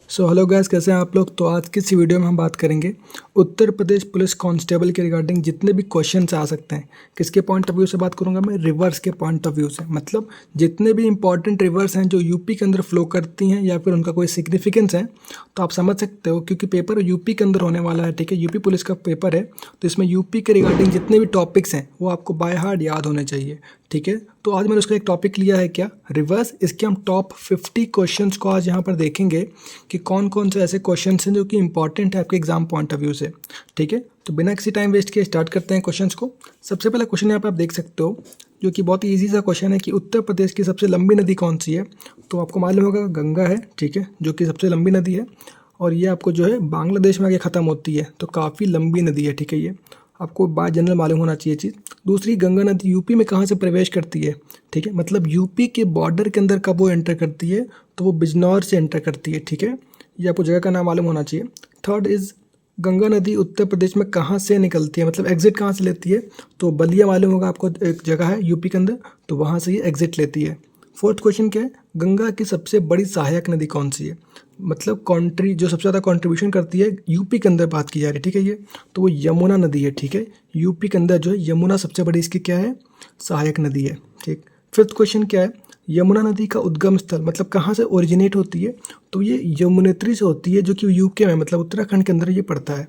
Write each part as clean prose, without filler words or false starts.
So hello guys, कैसे हैं आप लोग। तो आज की इस वीडियो में हम बात करेंगे उत्तर प्रदेश पुलिस कांस्टेबल के रिगार्डिंग जितने भी क्वेश्चंस आ सकते हैं। किसके पॉइंट ऑफ व्यू से बात करूंगा मैं? रिवर्स के पॉइंट ऑफ व्यू से। मतलब जितने भी इंपॉर्टेंट रिवर्स हैं जो यूपी के अंदर फ्लो करती हैं या फिर उनका कोई सिग्निफिकेंस है, तो आप समझ सकते हो क्योंकि पेपर यूपी के अंदर होने वाला है। ठीक है, यूपी पुलिस का पेपर है, तो इसमें यूपी के रिगार्डिंग जितने भी टॉपिक्स हैं वो आपको बाय हार्ट याद होने चाहिए। ठीक है, तो आज मैंने उसका एक टॉपिक लिया है, क्या? रिवर्स। इसके हम टॉप 50 क्वेश्चंस को आज यहाँ पर देखेंगे कि कौन कौन से ऐसे क्वेश्चंस हैं जो कि इंपॉर्टेंट है आपके एग्जाम पॉइंट ऑफ व्यू से। ठीक है, तो बिना किसी टाइम वेस्ट किए स्टार्ट करते हैं क्वेश्चंस को। सबसे पहला क्वेश्चन यहाँ पर आप देख सकते हो, जो कि बहुत ही ईजी सा क्वेश्चन है कि उत्तर प्रदेश की सबसे लंबी नदी कौन सी है। तो आपको मालूम होगा गंगा है, ठीक है, जो कि सबसे लंबी नदी है और ये आपको जो है बांग्लादेश में आगे ख़त्म होती है, तो काफ़ी लंबी नदी है। ठीक है, ये आपको बात जनरल मालूम होना चाहिए चीज़। दूसरी, गंगा नदी यूपी में कहाँ से प्रवेश करती है? ठीक है, मतलब यूपी के बॉर्डर के अंदर कब वो एंटर करती है, तो वो बिजनौर से एंटर करती है। ठीक है, ये आपको जगह का नाम मालूम होना चाहिए। थर्ड इज़, गंगा नदी उत्तर प्रदेश में कहाँ से निकलती है, मतलब एग्जिट कहाँ से लेती है? तो बलिया मालूम होगा आपको, एक जगह है यूपी के अंदर, तो वहाँ से ये एग्जिट लेती है। फोर्थ क्वेश्चन क्या है, गंगा की सबसे बड़ी सहायक नदी कौन सी है? मतलब कंट्री जो सबसे ज़्यादा कंट्रीब्यूशन करती है यूपी के अंदर बात की जा रही है। ठीक है, ये तो वो यमुना नदी है। ठीक है, यूपी के अंदर जो है यमुना सबसे बड़ी इसकी क्या है, सहायक नदी है। ठीक, फिफ्थ क्वेश्चन क्या है, यमुना नदी का उद्गम स्थल मतलब कहाँ से ओरिजिनेट होती है? तो ये यमुनेत्री से होती है, जो कि यूके में मतलब उत्तराखंड के अंदर ये पड़ता है।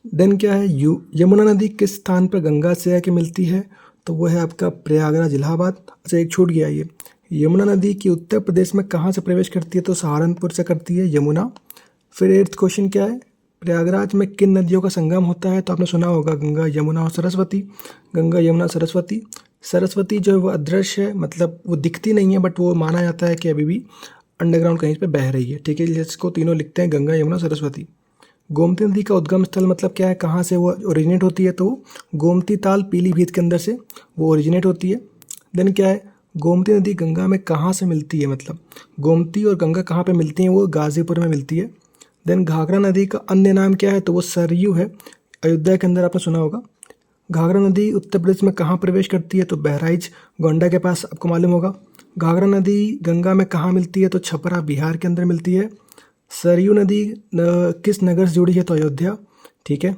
देन क्या है, यमुना नदी किस स्थान पर गंगा से आके मिलती है? तो वो है आपका प्रयागराज, इलाहाबाद। अच्छा, एक छूट गया ये, यमुना नदी की उत्तर प्रदेश में कहाँ से प्रवेश करती है? तो सहारनपुर से करती है यमुना। फिर एट्थ क्वेश्चन क्या है, प्रयागराज में किन नदियों का संगम होता है? तो आपने सुना होगा गंगा यमुना और सरस्वती। गंगा यमुना सरस्वती। सरस्वती जो है वो अदृश्य है, मतलब वो दिखती नहीं है, बट वो माना जाता है कि अभी भी अंडरग्राउंड कहीं पे बह रही है। ठीक है, जिसको तीनों लिखते हैं गंगा यमुना सरस्वती। गोमती नदी का उद्गम स्थल मतलब क्या है, कहाँ से वो ओरिजिनेट होती है? तो गोमती ताल पीलीभीत के अंदर से वो ओरिजिनेट होती है। देन क्या है, गोमती नदी गंगा में कहाँ से मिलती है? मतलब गोमती और गंगा कहाँ पे मिलती हैं? वो गाज़ीपुर में मिलती है। देन घाघरा नदी का अन्य नाम क्या है? तो वो सरयू है, अयोध्या के अंदर आपने सुना होगा। घाघरा नदी उत्तर प्रदेश में कहाँ प्रवेश करती है? तो बहराइच, गोंडा के पास, आपको मालूम होगा। घाघरा नदी गंगा में कहाँ मिलती है? तो छपरा, बिहार के अंदर मिलती है। सरयू नदी किस नगर से जुड़ी है? तो अयोध्या। ठीक है,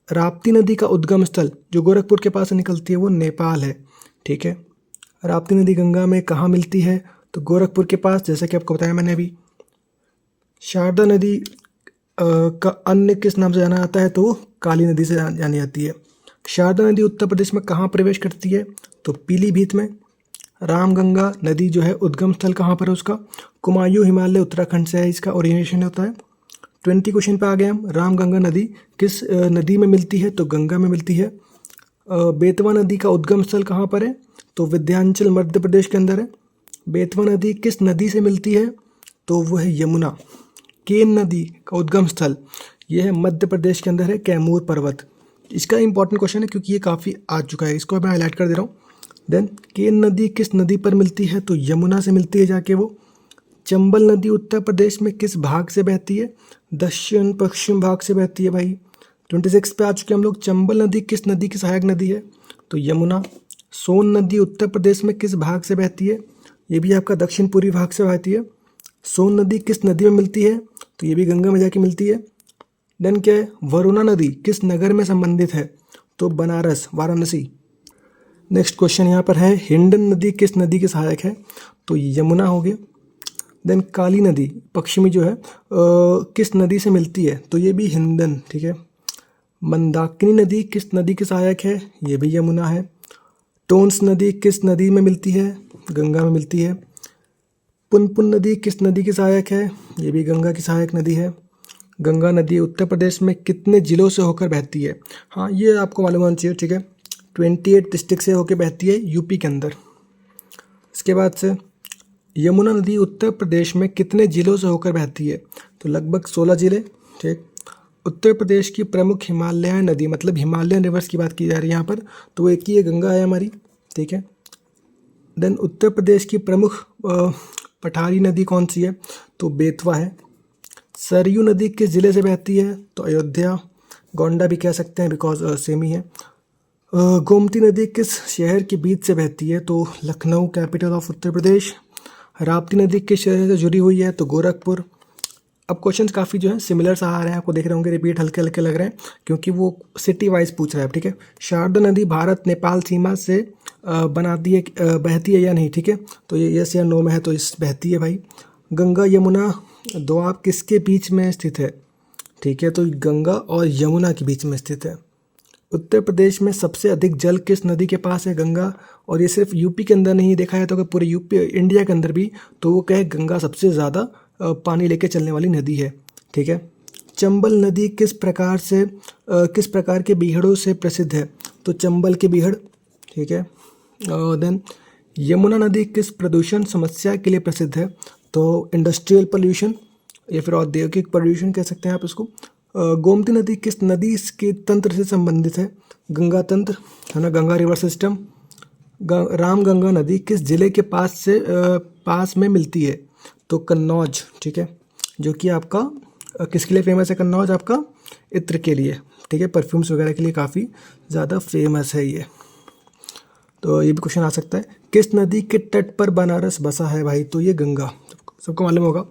राप्ती नदी का उद्गम स्थल जो गोरखपुर के पास से निकलती है वो नेपाल है। ठीक है, राप्ती नदी गंगा में कहाँ मिलती है? तो गोरखपुर के पास, जैसे कि आपको बताया मैंने अभी। शारदा नदी का अन्य किस नाम से जाना जाता है? तो काली नदी से जानी जाती है। शारदा नदी उत्तर प्रदेश में कहाँ प्रवेश करती है? तो पीलीभीत में। रामगंगा नदी जो है उद्गम स्थल कहाँ पर है उसका? कुमायूं हिमालय, उत्तराखंड से है, इसका ओरिजिनेशन होता है। 20 क्वेश्चन पे आ गए हम। रामगंगा नदी किस नदी में मिलती है? तो गंगा में मिलती है। बेतवा नदी का उद्गम स्थल कहाँ पर है? तो विंध्याचल, मध्य प्रदेश के अंदर है। बेतवा नदी किस नदी से मिलती है? तो वो है यमुना। केन नदी का उद्गम स्थल ये है मध्य प्रदेश के अंदर है, कैमूर पर्वत। इसका इंपॉर्टेंट क्वेश्चन है क्योंकि ये काफ़ी आ चुका है, इसको मैं हाईलाइट कर दे रहा हूँ। देन केन नदी किस नदी पर मिलती है? तो यमुना से मिलती है जाके वो। चंबल नदी उत्तर प्रदेश में किस भाग से बहती है? दक्षिण पश्चिम भाग से बहती है भाई। 26 पे आ चुके हम लोग। चंबल नदी किस नदी की सहायक नदी है? तो यमुना। सोन नदी उत्तर प्रदेश में किस भाग से बहती है? ये भी आपका दक्षिण पूर्वी भाग से बहती है। सोन नदी किस नदी में मिलती है? तो ये भी गंगा में जाके मिलती है। देन क्या है, वरुणा नदी किस नगर में संबंधित है? तो बनारस, वाराणसी। नेक्स्ट क्वेश्चन यहाँ पर है, हिंडन नदी किस नदी की सहायक है? तो यमुना हो गया। देन काली नदी पश्चिमी जो है किस नदी से मिलती है? तो ये भी हिंडन। ठीक है, मंदाकिनी नदी किस नदी की सहायक है? ये भी यमुना है। टोन्स नदी किस नदी में मिलती है? गंगा में मिलती है। पुनपुन नदी किस नदी की सहायक है? ये भी गंगा की सहायक नदी है। गंगा नदी उत्तर प्रदेश में कितने जिलों से होकर बहती है? हाँ, ये आपको मालूम होना चाहिए। ठीक है, 28 डिस्ट्रिक्ट से होकर बहती है यूपी के अंदर। इसके बाद से यमुना नदी उत्तर प्रदेश में कितने जिलों से होकर बहती है? तो लगभग 16 जिले। ठीक, उत्तर प्रदेश की प्रमुख हिमालयन नदी, मतलब हिमालयन रिवर्स की बात की जा रही है यहाँ पर, तो एक ही ये गंगा है हमारी। ठीक है, देन उत्तर प्रदेश की प्रमुख पठारी नदी कौन सी है? तो बेतवा है। सरयू नदी किस जिले से बहती है? तो अयोध्या, गोंडा भी कह सकते हैं बिकॉज सेम ही है। गोमती नदी किस शहर के बीच से बहती है? तो लखनऊ, कैपिटल ऑफ उत्तर प्रदेश। राप्ती नदी किस शहर से जुड़ी हुई है? तो गोरखपुर। अब क्वेश्चंस काफ़ी जो है सिमिलर सा आ रहे हैं, आपको देख रहे होंगे रिपीट हल्के हल्के लग रहे हैं क्योंकि वो सिटी वाइज पूछ रहा है। ठीक है, शारदा नदी भारत नेपाल सीमा से बनाती है बहती है या नहीं? ठीक है, तो ये यस या नो में है, तो इस बहती है भाई। गंगा यमुना दोआब किसके बीच में स्थित है? ठीक है, तो गंगा और यमुना के बीच में स्थित है। उत्तर प्रदेश में सबसे अधिक जल किस नदी के पास है? गंगा। और ये सिर्फ यूपी के अंदर नहीं देखा है, तो अगर पूरे यूपी इंडिया के अंदर भी तो वो कहे गंगा सबसे ज़्यादा पानी लेके चलने वाली नदी है। ठीक है, चंबल नदी किस प्रकार के बीहड़ों से प्रसिद्ध है? तो चंबल के बीहड़। ठीक है, देन यमुना नदी किस प्रदूषण समस्या के लिए प्रसिद्ध है? तो इंडस्ट्रियल पोल्यूशन या फिर औद्योगिक पोल्यूशन कह सकते हैं आप इसको। गोमती नदी किस नदी के तंत्र से संबंधित है? गंगा तंत्र, है ना, गंगा रिवर सिस्टम। रामगंगा नदी किस जिले के पास में मिलती है? तो कन्नौज। ठीक है, जो कि आपका किसके लिए फेमस है? कन्नौज आपका इत्र के लिए। ठीक है, परफ्यूम्स वगैरह के लिए काफ़ी ज़्यादा फेमस है ये। तो ये भी क्वेश्चन आ सकता है। किस नदी के तट पर बनारस बसा है भाई? तो ये गंगा, सबको मालूम होगा।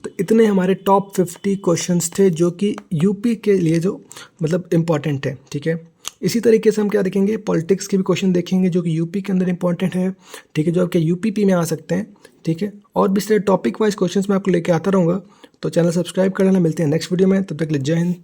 तो इतने हमारे टॉप 50 क्वेश्चंस थे जो कि यूपी के लिए जो मतलब इम्पॉर्टेंट है। ठीक है, इसी तरीके से हम क्या देखेंगे, पॉलिटिक्स के भी क्वेश्चन देखेंगे जो कि यूपी के अंदर इंपॉर्टेंट है। ठीक है, जो आपके यूपी में आ सकते हैं। ठीक है, और भी सारे टॉपिक वाइज क्वेश्चंस मैं आपको लेके आता रहूँगा। तो चैनल सब्सक्राइब कर लेना। मिलते हैं नेक्स्ट वीडियो में, तब तक के लिए जय हिंद।